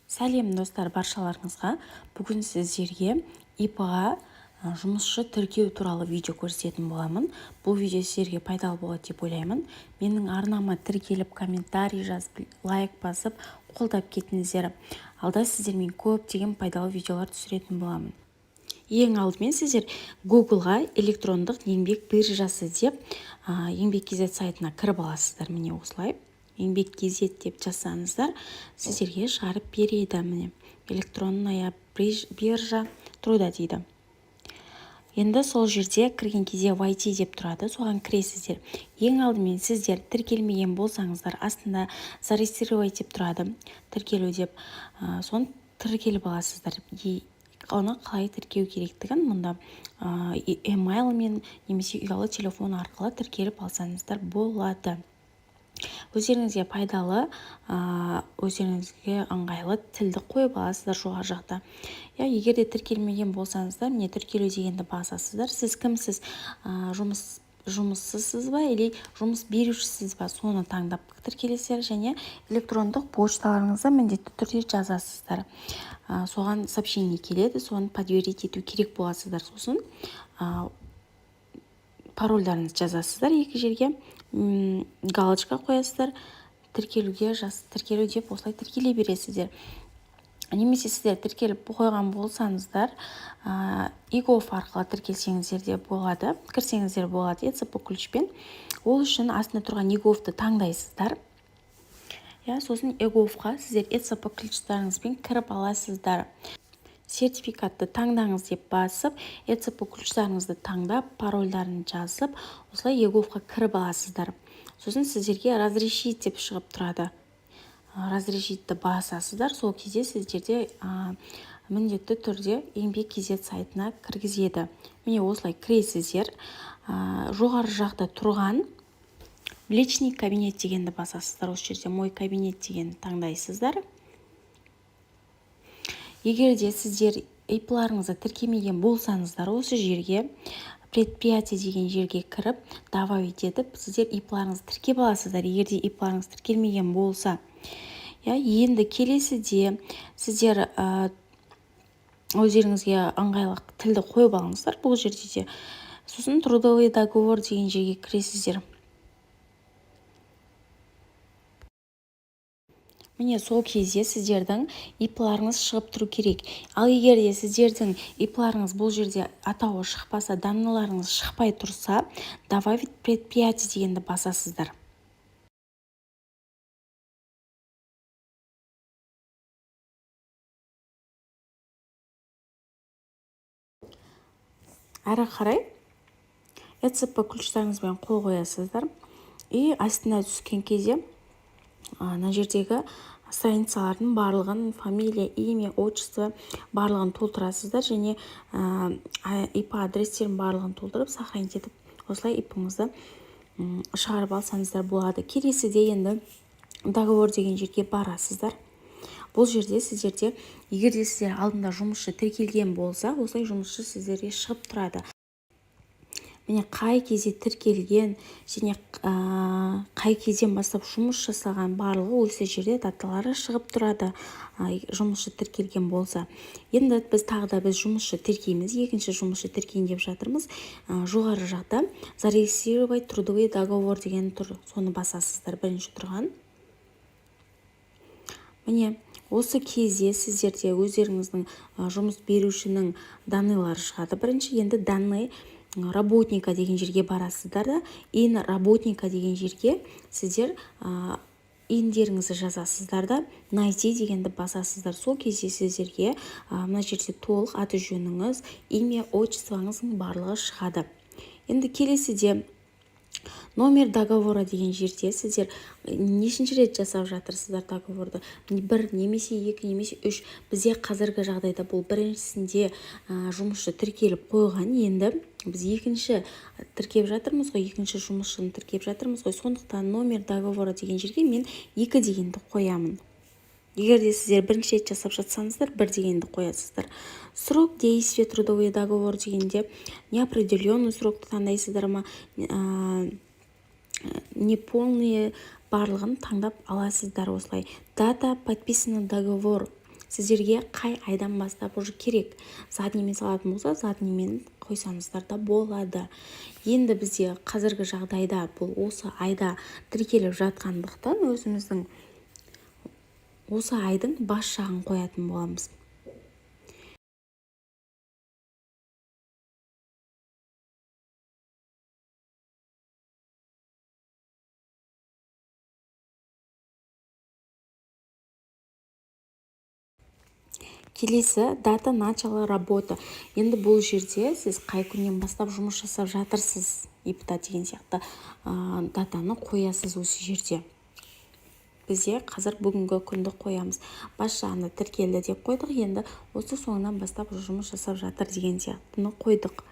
Сәлем достар, баршаларыңызға. Бүгін сіздерге ИП-ға жұмысшы тіркеу туралы видео көрсететін боламын. Бұл видео сіздерге пайдалы болады деп ойлаймын. Менің арнама тіркеліп, комментарий жазып, лайк басып, қолдап кетіңіздер. Алда сіздермен көптеген пайдалы видеолар түсіретін боламын. Ең алдымен сіздер Google-ға электрондық еңбек биржасы деп еңбек.кз сайтына кіріп аласыздар. Міне осылай. еңбек.кз деп жазсаңыздар, сіздерге шығарып береді. Міне электронная биржа труда дейді. Енді сол жерде кірген кезде войти деп тұрады, соған кіресіздер. Ең алдымен сіздер тіркелмеген болсаңыздар, астында зарегистрировать деп тұрады, тіркелу деп. Соны тіркеліп аласыздар. Оны қалай тіркеу керектігін мұнда емейлмен немесе ұялы телефон арқылы тіркеліп алсаңыздар болады. Өздеріңізге пайдалы, өздеріңізге ыңғайлы тілді қойып аласыздар жоғары жақта. Егер де тіркелмеген болсаңыздар, міне тіркелу дегенді басасыздар. Сіз кімсіз, жұмыссызсыз ба, или жұмыс берушісіз ба, соны таңдап тіркелесіздер, және электрондық пошталарыңызды міндетті түрде жазасыздар. Соған сообщение келеді, соны подтвердить ету керек боласыздар. Сосын парольдарыңызды жазасыздар, екі жерге галочка қоясыздар, тіркелу деп осылай тіркеле бересіздер. Немесе сіздер тіркеліп қойған болсаңыздар, ИГОФ арқылы тіркелсеңіздер де болады, кірсеңіздер болады, ЕЦП ключпен. Ол үшін астында тұрған ИГОФты таңдайсыздар. Сосын ИГОФқа сіздер ЕЦП ключтарыңызбен кіріп аласыздар. Сертификатты таңдаңыз деп басып, ЕЦП ключтарыңызды таңдап, парольдарын жазып, осылай ИГОФқа кіріп аласыздар. Сосын сіздерге разрешить деп шығып тұрады. Разрешитті басасыздар, сол кезде сіздерде міндетті түрде еңбек.кз сайтына кіргізеді. Міне осылай кіресіздер. Жоғары жақта тұрған личный кабинет дегенді басасыздар. Осы жерде мой кабинет дегенді таңдайсыздар. Егер де сіздер ИП-ларыңызды тіркемеген болсаңыздар, осы жерге предприятие деген жерге кіріп, добавить етіп, сіздер ИП-ларыңызды тіркеп аласыздар. Егер де ИП-ларыңыз тіркелмеген болса, енді келесіде сіздер өздеріңізге ыңғайлы тілді қойып алыңыздар бұл жерде де. Сосын трудовой договор деген жерге кіресіздер. Міне сол кезде сіздердің ИП-ларыңыз шығып тұру керек. Ал егер де сіздердің ИП-ларыңыз бұл жерде атауы шықпаса, данныйларыңыз шықпай тұрса, добавить предприятие дегенді басасыздар. Әрі қарай ЕЦП ключтарыңызбен қол қоясыздар. И астына түскен кезде мына жердегі страницалардың барлығын, фамилия, имя, отчество барлығын толтырасыздар, және ИП адрестерін барлығын толтырып, сохранить етіп, осылай ИП-іңізді шығарып алсаңыздар болады. Келесіде енді договор деген жерге барасыздар. Бұл жерде сіздерде, егер де сіздер алдында жұмысшы тіркелген болса, осылай жұмысшы сіздерге шығып тұрады. Міне қай кезде тіркелген, және қай кезден бастап жұмыс жасаған барлығы осы жерде даталары шығып тұрады, жұмысшы тіркелген болса. Енді біз жұмысшы тіркейміз, екінші жұмысшы тіркейін деп жатырмыз. Жоғары жақта зарегистрировать трудовой договор деген тұр, соны басасыздар, бірінші тұрған. Міне осы кезде сіздерде өздеріңіздің жұмыс берушінің данныйлары шығады. Бірінші енді данный работника деген жерге барасыздар да, ин работника деген жерге сіздер индеріңізді жазасыздар да, найти дегенді басасыздар. Сол кезде сіздерге мына жерде толық аты жөніңіз, имя, отчествоңыздың барлығы шығады. Енді келесіде номер договора деген жерде сіздер нешінші рет жасап жатырсыздар договорды? 1, немесе 2, немесе 3. Бізде қазіргі жағдайда бұл біріншісінде жұмысшы тіркеліп қойған. Енді біз екінші тіркеп жатырмыз ғой, екінші жұмысшыны тіркеп жатырмыз ғой. Сондықтан номер договора деген жерге мен 2 дегенді қоямын. Егер де сіздер бірінші рет жасап жатсаңыздар, 1 дегенді қоясыздар. Срок действия трудовой договор дегенде неопределенный срокты таңдайсыздар ма, неполные барлығын таңдап аласыздар осылай. Дата подписаны договор сіздерге қай айдан бастап уже керек. Задниймен салатын болса задниймен қойсаңыздар да болады. Енді бізде қазіргі жағдайда бұл осы айда тіркеліп жатқандықтан өзіміздің осы айдың бас жағын қоятын боламыз. Келесі дата начала работы. Енді бұл жерде сіз қай күннен бастап жұмыс жасап жатырсыз, ипта деген сияқты датаны қоясыз осы жерде. Бізде қазір бүгінгі күнді қоямыз. Бас жағында тіркелді деп қойдық, енді осы соңынан бастап жұмыс жасап жатыр деген сияқтыны қойдық.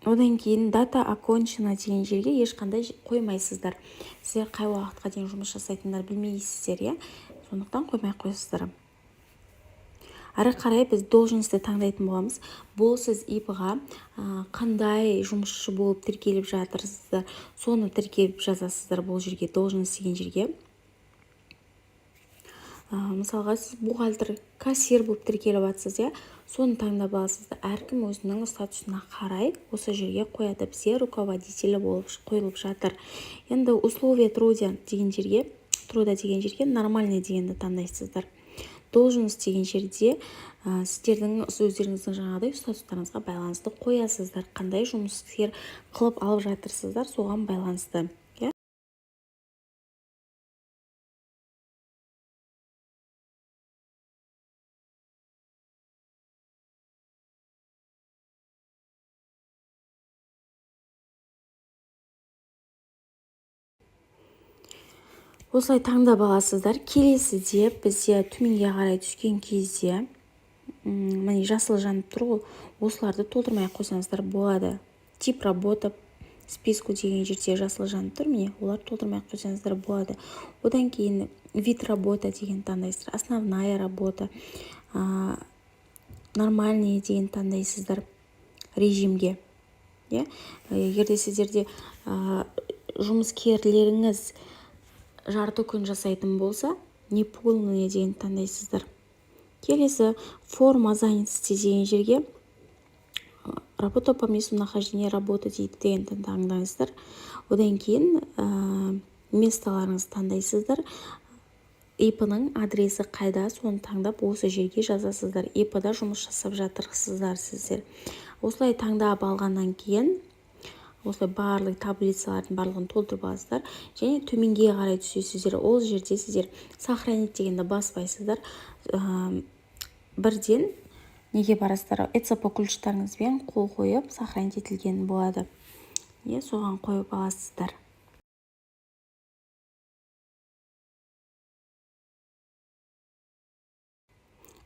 Одан кейін дата окончена деген жерге ешқандай қоймайсыздар. Сіздер қай уақытқа дейін жұмыс жасайтындар білмейсіздер, иә? Сондықтан қоймай қойсыздар. Ары қарай біз должностьті таңдайтын боламыз. Бұл сіз ИП-ға қандай жұмысшы болып тіркеліп жатырсыздар, соны тіркеліп жазасыздар бұл жерге, должность деген жерге. Мысалға сіз бухгалтер, кассир болып тіркеліп жатсыз, иә? Соны таңдап аласыздар. Әркім өзінің статусына қарай осы жерге қояды. Бізде руководителі болып қойылып жатыр. Енді условия труда деген жерге нормальный дегенді таңдайсыздар. Должность деген жерде сіздердің өздеріңіздің жаңағыдай статустарыңызға байланысты қоясыздар. Қандай жұмыскер қылып алып жатырсыздар, соған байланысты. Осылай таңдап аласыздар. Келесіде бізде төменге қарай түскен кезде міне жасыл жанып тұр ғой, осыларды толтырмай қойсаңыздар болады. Тип работа списку деген жерде жасыл жанып тұр, міне оларды толтырмай қойсаңыздар болады. Одан кейін вид работа деген таңдайсыздар. Основная работа, нормальный деген таңдайсыздар режимге. Егерде сіздерде жұмыскерлеріңіз жарты күн жасайтын болса, неполный деген таңдайсыздар. Келесі форма занятости деген жерге работа по месту нахождения работы деген таңдайсыздар. Одан кейін местоларыңыз таңдайсыздар. ИП-ның адресі қайда, соны таңдап осы жерге жазасыздар. ИП-да жұмыс жасап жатырсыздар сіздер. Осылай таңдап алғаннан кейін осылай барлық таблицалардың барлығын толтырып аласыздар. Және төменге қарай түсесіздер. Ол жерде сіздер сохранить дегенді баспайсыздар. Бірден неге барасыздар? ЭЦП ключтарыңызбен қол қойып сохранить етілген болады. Соған қойып аласыздар.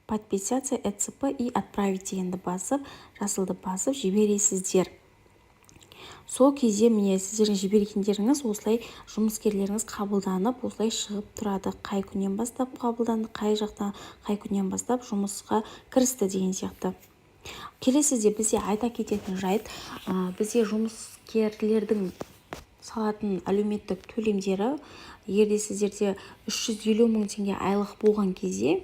Подписаться ЭЦП и отправить дегенді басып, жасылды басып жібересіздер. Сол кезде міне сіздердің жібергендеріңіз осылай жұмыскерлеріңіз қабылданып, осылай шығып тұрады. Қай күннен бастап қабылданды, қай жақтан қай күннен бастап жұмысқа кірісті деген сияқты. Келесіде бізде айта кететін жайт, бізде жұмыскерлердің салатын әлеуметтік төлемдері, егерде сіздерде 350 мың теңге айлық болған кезде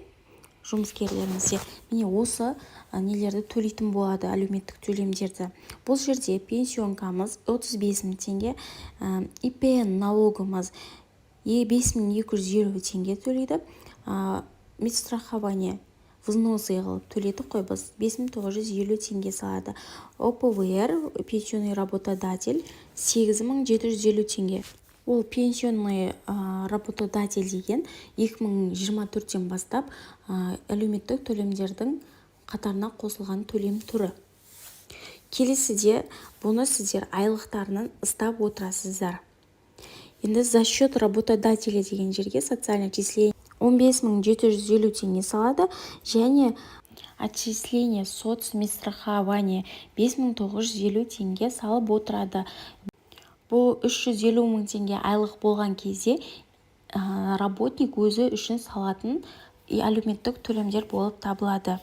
жұмыскерлеріңізде міне осы нелерді төлейтін болады, әлеуметтік төлемдерді. Бұл жерде пенсионкамыз 35 мың теңге, ИПН налогымыз 5250 теңге төлейді, медстрахование взносы қылып төледік қой, біз 5950 теңге салады. ОПВР, пенсионный работодатель 8750 теңге. Ол пенсионный работодатель деген 2024-тен бастап әлеуметтік төлемдердің қатарына қосылған төлем түрі. Келесіде бұны сіздер айлықтарынан ыстап отырасыздар. Енді за счет работодателя деген жерге социальное отчисление 15750 теңге салады, және отчисление соцмедстрахование 5950 теңге салып отырады. Бұл 350 мың теңге айлық болған кезде работник өзі үшін салатын әлеуметтік төлемдер болып табылады.